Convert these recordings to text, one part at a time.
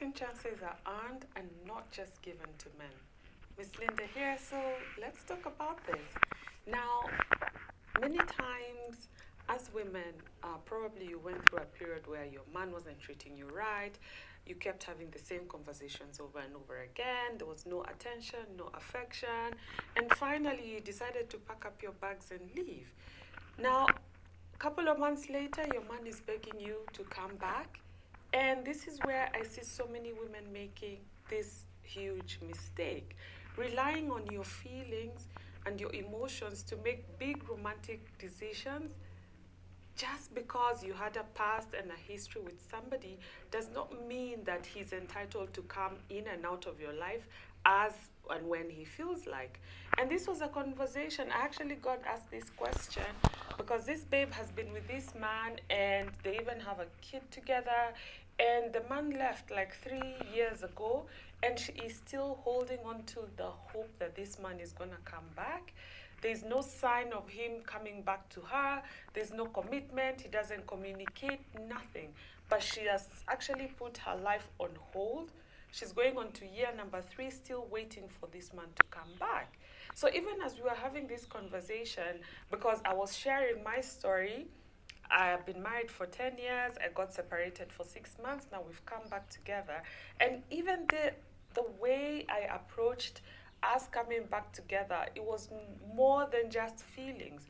second chances are earned and not just given to men. Miss Linda here, so let's talk about this. Now, many times as women, probably you went through a period where your man wasn't treating you right. You kept having the same conversations over and over again. There was no attention, no affection. And finally, you decided to pack up your bags and leave. Now, a couple of months later, your man is begging you to come back. And this is where I see so many women making this huge mistake, relying on your feelings and your emotions to make big romantic decisions. Just because you had a past and a history with somebody does not mean that he's entitled to come in and out of your life as and when he feels like. And this was a conversation. I actually got asked this question because this babe has been with this man and they even have a kid together. And the man left like 3 years ago, and she is still holding on to the hope that this man is going to come back. There's no sign of him coming back to her. There's no commitment. He doesn't communicate, nothing. But she has actually put her life on hold. She's going on to year number 3, still waiting for this man to come back. So even as we were having this conversation, because I was sharing my story, I have been married for 10 years. I got separated for 6 months. Now we've come back together. And even the way I approached us coming back together, it was more than just feelings,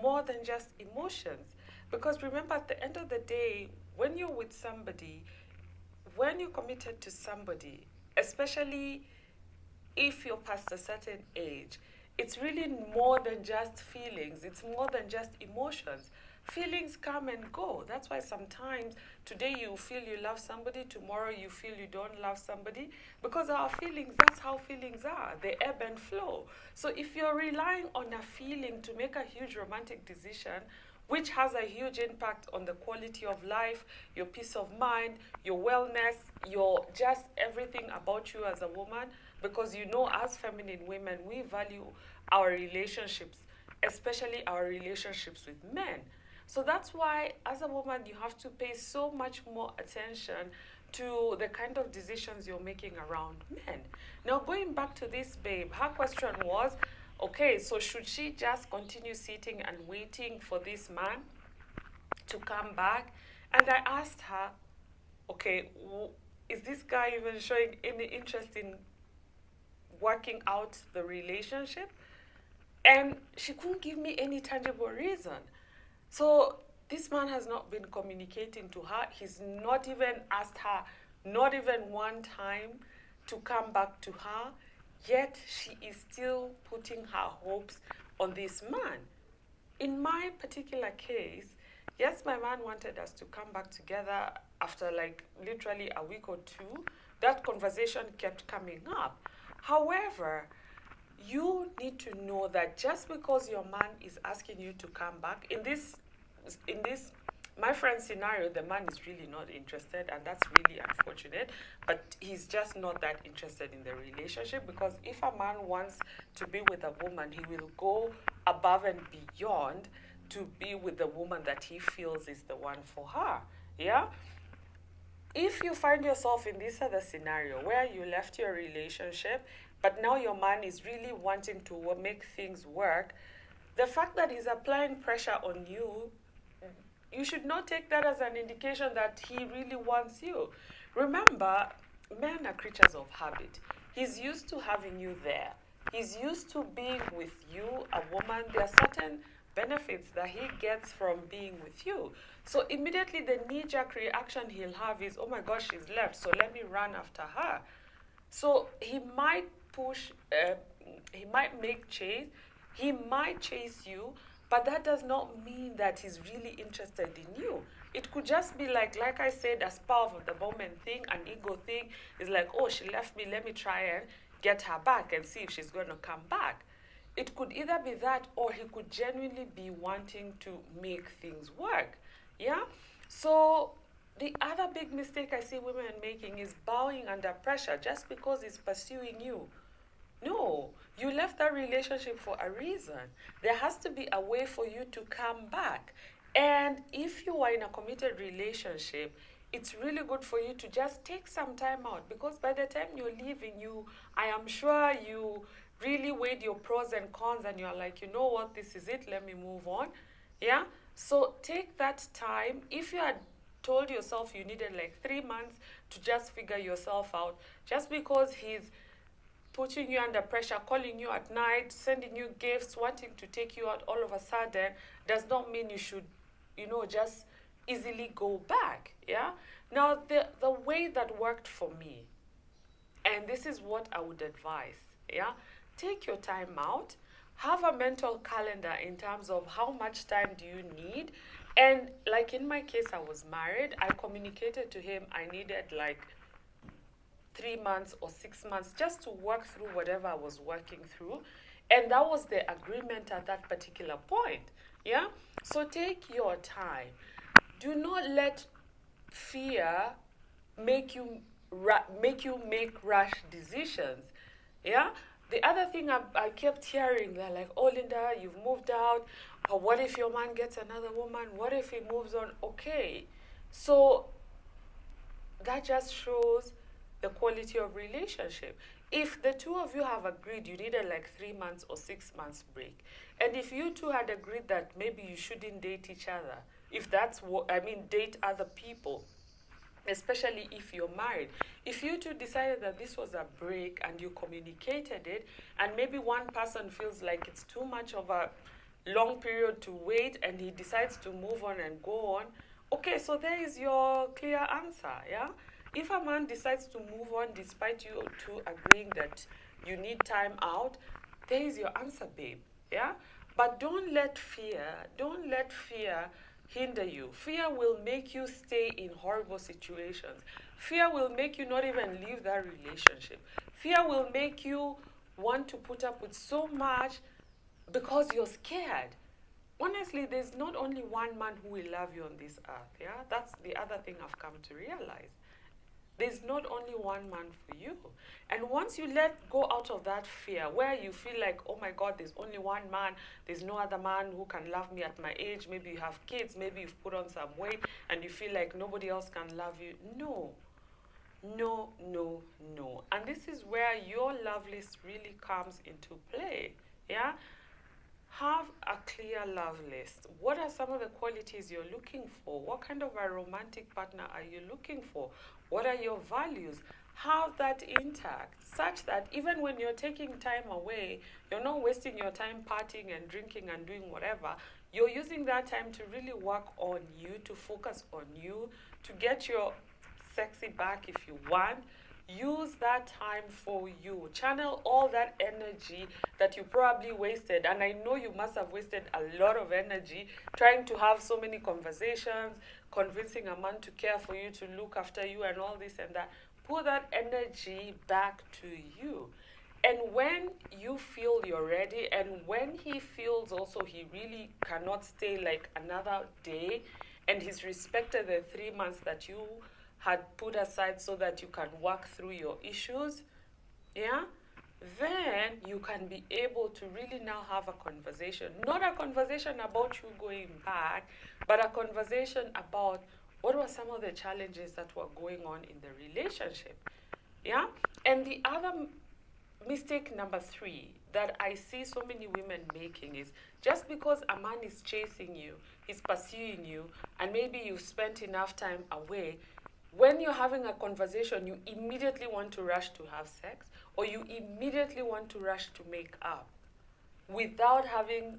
more than just emotions. Because remember, at the end of the day, when you're with somebody, when you're committed to somebody, especially if you're past a certain age, it's really more than just feelings. It's more than just emotions. Feelings come and go. That's why sometimes today you feel you love somebody, tomorrow you feel you don't love somebody, because our feelings, that's how feelings are. They ebb and flow. So if you're relying on a feeling to make a huge romantic decision, which has a huge impact on the quality of life, your peace of mind, your wellness, your just everything about you as a woman, because you know, as feminine women, we value our relationships, especially our relationships with men. So that's why, as a woman, you have to pay so much more attention to the kind of decisions you're making around men. Now, going back to this babe, her question was, okay, so should she just continue sitting and waiting for this man to come back? And I asked her, okay, is this guy even showing any interest in working out the relationship? And she couldn't give me any tangible reason. So this man has not been communicating to her. He's not even asked her, not even one time, to come back to her. Yet she is still putting her hopes on this man. In my particular case, yes, my man wanted us to come back together after like literally a week or 2. That conversation kept coming up. However, you need to know that just because your man is asking you to come back, in this my friend's scenario, the man is really not interested, and that's really unfortunate, but he's just not that interested in the relationship, because if a man wants to be with a woman, he will go above and beyond to be with the woman that he feels is the one for her. Yeah? If you find yourself in this other scenario where you left your relationship, but now your man is really wanting to make things work, the fact that he's applying pressure on you, you should not take that as an indication that he really wants you. Remember, men are creatures of habit. He's used to having you there. He's used to being with you, a woman. There are certain benefits that he gets from being with you. So immediately the knee-jerk reaction he'll have is, oh my gosh, she's left, so let me run after her. So he might push, he might he might chase you, but that does not mean that he's really interested in you. It could just be like I said, a spur of the moment thing, an ego thing. It's like, oh, she left me, let me try and get her back and see if she's going to come back. It could either be that, or he could genuinely be wanting to make things work. Yeah? So the other big mistake I see women making is bowing under pressure just because he's pursuing you. No, you left that relationship for a reason. There has to be a way for you to come back. And if you are in a committed relationship, it's really good for you to just take some time out, because by the time you're leaving, I am sure you really weighed your pros and cons and you're like, you know what, this is it, let me move on. Yeah? So take that time. If you had told yourself you needed like 3 months to just figure yourself out, just because he's putting you under pressure, calling you at night, sending you gifts, wanting to take you out all of a sudden, does not mean you should, just easily go back. Yeah? Now, the way that worked for me, and this is what I would advise, yeah? Take your time out, have a mental calendar in terms of how much time do you need. And like in my case, I was married. I communicated to him I needed like 3 months or 6 months just to work through whatever I was working through. And that was the agreement at that particular point. Yeah? So take your time. Do not let fear make you make rash decisions. Yeah? The other thing I kept hearing, they're like, oh, Linda, you've moved out. Or what if your man gets another woman? What if he moves on? Okay. So that just shows the quality of relationship. If the two of you have agreed you needed like 3 months or 6 months break, and if you two had agreed that maybe you shouldn't date each other, if that's what I mean, date other people, especially if you're married. If you two decided that this was a break and you communicated it, and maybe one person feels like it's too much of a long period to wait and he decides to move on and go on, okay, so there is your clear answer, yeah? If a man decides to move on despite you two agreeing that you need time out, there is your answer, babe, yeah? But don't let fear hinder you. Fear will make you stay in horrible situations. Fear will make you not even leave that relationship. Fear will make you want to put up with so much because you're scared. Honestly, there's not only one man who will love you on this earth, yeah? That's the other thing I've come to realize. There's not only one man for you. And once you let go out of that fear, where you feel like, oh my God, there's only one man, there's no other man who can love me at my age, maybe you have kids, maybe you've put on some weight, and you feel like nobody else can love you. No. No, no, no. And this is where your love list really comes into play. Yeah? Have a clear love list. What are some of the qualities you're looking for? What kind of a romantic partner are you looking for? What are your values? Have that intact, such that even when you're taking time away, you're not wasting your time partying and drinking and doing whatever. You're using that time to really work on you, to focus on you, to get your sexy back if you want. Use that time for you. Channel all that energy that you probably wasted. And I know you must have wasted a lot of energy trying to have so many conversations, convincing a man to care for you, to look after you, and all this and that. Put that energy back to you. And when you feel you're ready, and when he feels also he really cannot stay like another day, and he's respected the 3 months that you had put aside so that you can work through your issues, yeah, then you can be able to really now have a conversation. Not a conversation about you going back, but a conversation about what were some of the challenges that were going on in the relationship, yeah? And the other mistake number 3 that I see so many women making is, just because a man is chasing you, he's pursuing you, and maybe you've spent enough time away, when you're having a conversation, you immediately want to rush to have sex, or you immediately want to rush to make up without having,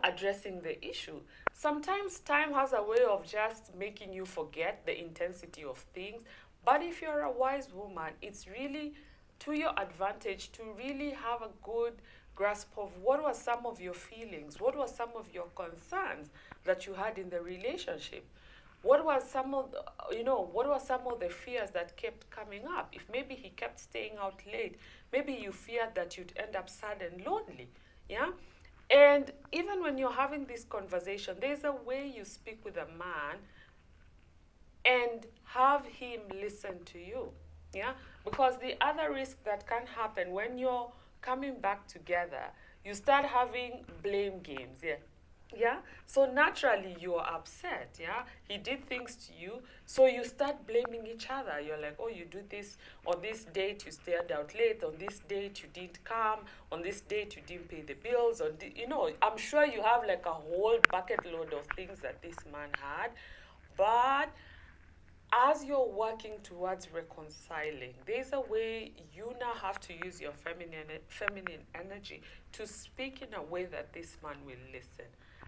addressing the issue. Sometimes time has a way of just making you forget the intensity of things. But if you're a wise woman, it's really to your advantage to really have a good grasp of what were some of your feelings, what were some of your concerns that you had in the relationship. What were some of the fears that kept coming up? If maybe he kept staying out late, maybe you feared that you'd end up sad and lonely, yeah? And even when you're having this conversation, there's a way you speak with a man and have him listen to you, yeah? Because the other risk that can happen when you're coming back together, you start having blame games, yeah? Yeah, so naturally you're upset. Yeah, he did things to you, so you start blaming each other. You're like, oh, you do this, on this date you stayed out late, on this date you didn't come, on this date you didn't pay the bills, I'm sure you have like a whole bucket load of things that this man had. But as you're working towards reconciling, there's a way you now have to use your feminine energy to speak in a way that this man will listen.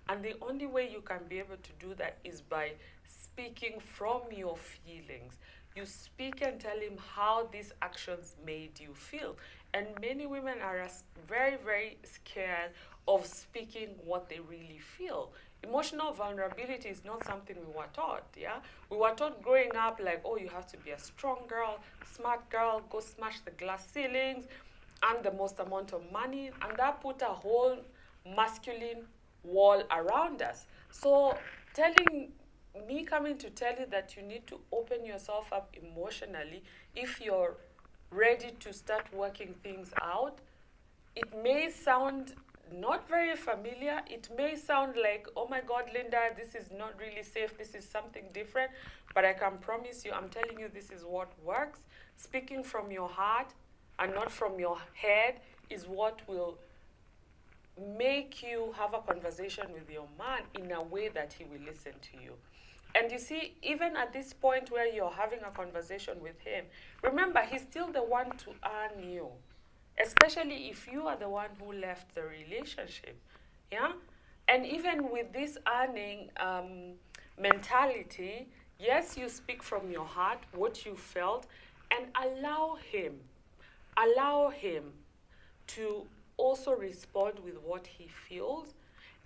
And the only way you can be able to do that is by speaking from your feelings. You speak and tell him how these actions made you feel. And many women are very, very scared of speaking what they really feel. Emotional vulnerability is not something we were taught, yeah? We were taught growing up like, oh, you have to be a strong girl, smart girl, go smash the glass ceilings, earn the most amount of money, and that put a whole masculine wall around us. So coming to tell you that you need to open yourself up emotionally if you're ready to start working things out, it may sound not very familiar. It may sound like, oh my God, Linda, this is not really safe. This is something different. But I can promise you, I'm telling you, this is what works. Speaking from your heart and not from your head is what will make you have a conversation with your man in a way that he will listen to you. And you see, even at this point where you're having a conversation with him, remember, he's still the one to earn you, especially if you are the one who left the relationship. Yeah? And even with this earning mentality, yes, you speak from your heart what you felt and allow him to also respond with what he feels.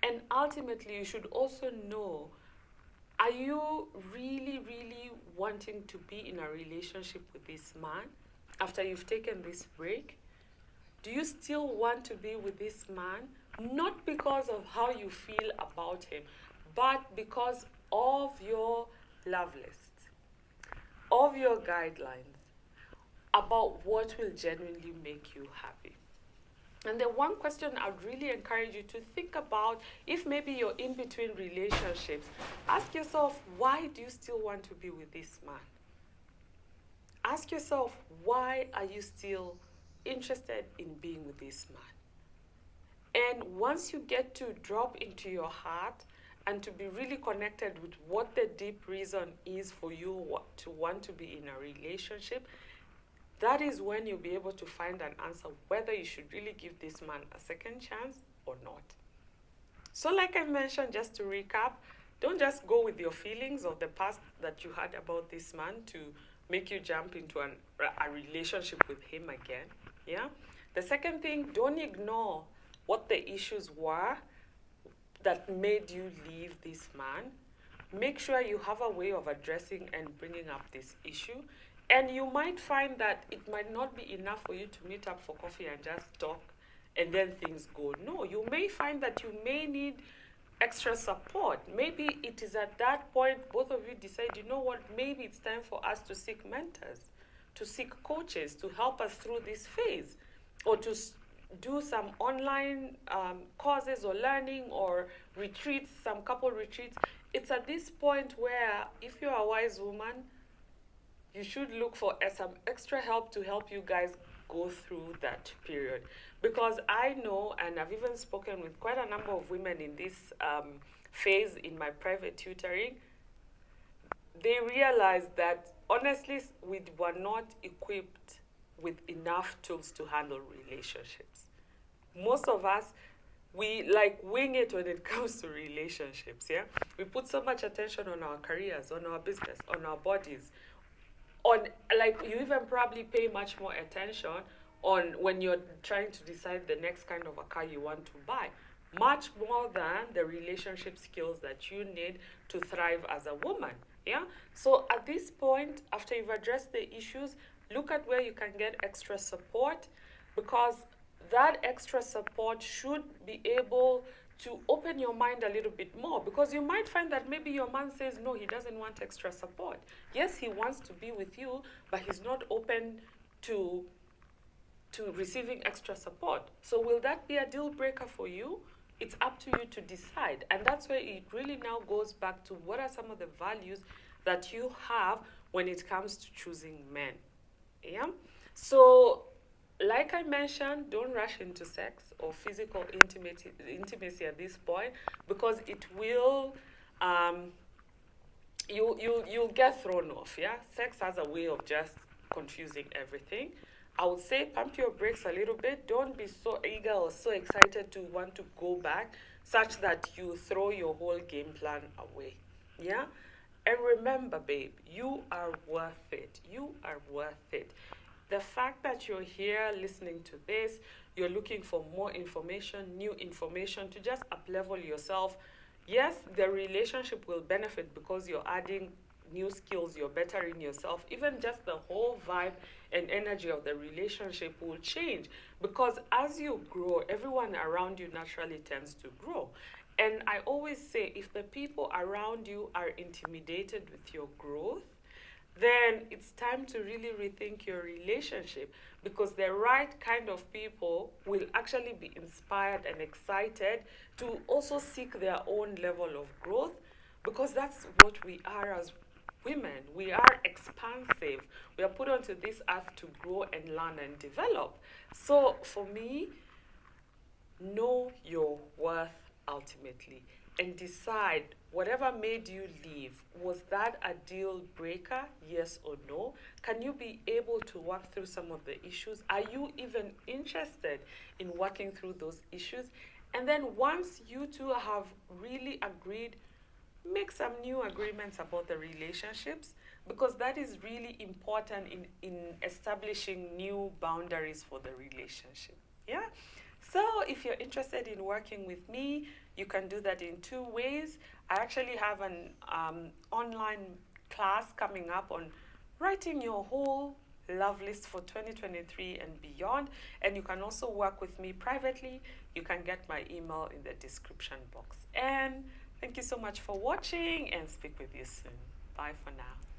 And ultimately, you should also know, are you really, really wanting to be in a relationship with this man after you've taken this break? Do you still want to be with this man? Not because of how you feel about him, but because of your love list, of your guidelines about what will genuinely make you happy. And the one question I'd really encourage you to think about, if maybe you're in between relationships, ask yourself, why do you still want to be with this man? Ask yourself, why are you still interested in being with this man? And once you get to drop into your heart and to be really connected with what the deep reason is for you to want to be in a relationship, that is when you'll be able to find an answer whether you should really give this man a second chance or not. So like I mentioned, just to recap, don't just go with your feelings of the past that you had about this man to make you jump into a relationship with him again. Yeah. The second thing, don't ignore what the issues were that made you leave this man. Make sure you have a way of addressing and bringing up this issue. And you might find that it might not be enough for you to meet up for coffee and just talk and then things go. No, you may find that you may need extra support. Maybe it is at that point both of you decide, you know what, maybe it's time for us to seek mentors, to seek coaches to help us through this phase, or to do some online courses or learning or retreats, some couple retreats. It's at this point where if you're a wise woman, you should look for some extra help to help you guys go through that period. Because I know, and I've even spoken with quite a number of women in this phase in my private tutoring, they realized that honestly, we were not equipped with enough tools to handle relationships. Most of us, we like wing it when it comes to relationships, yeah? We put so much attention on our careers, on our business, on our bodies, on, like, you even probably pay much more attention on when you're trying to decide the next kind of a car you want to buy, much more than the relationship skills that you need to thrive as a woman. Yeah. So at this point, after you've addressed the issues, look at where you can get extra support, because that extra support should be able to open your mind a little bit more, because you might find that maybe your man says no, he doesn't want extra support. Yes, he wants to be with you, but he's not open to receiving extra support. So will that be a deal breaker for you? it's up to you to decide. And that's where it really now goes back to what are some of the values that you have when it comes to choosing men. Yeah? So, like I mentioned, don't rush into sex or physical intimacy at this point, because it will you'll get thrown off. Yeah, sex has a way of just confusing everything. I would say pump your brakes a little bit. Don't be so eager or so excited to want to go back, such that you throw your whole game plan away. Yeah. And remember, babe, you are worth it. You are worth it. The fact that you're here listening to this, you're looking for more information, new information to just uplevel yourself. Yes, the relationship will benefit because you're adding new skills, you're bettering yourself. Even just the whole vibe and energy of the relationship will change, because as you grow, everyone around you naturally tends to grow. And I always say, if the people around you are intimidated with your growth, then it's time to really rethink your relationship, because the right kind of people will actually be inspired and excited to also seek their own level of growth, because that's what we are as women. We are expansive. We are put onto this earth to grow and learn and develop. So for me, know your worth ultimately, and decide whatever made you leave, was that a deal breaker, yes or no? Can you be able to work through some of the issues? Are you even interested in working through those issues? And then once you two have really agreed, make some new agreements about the relationships, because that is really important in establishing new boundaries for the relationship. Yeah? So if you're interested in working with me, you can do that in two ways. I actually have an online class coming up on writing your whole love list for 2023 and beyond. And you can also work with me privately. You can get my email in the description box. And thank you so much for watching, and speak with you soon. Bye for now.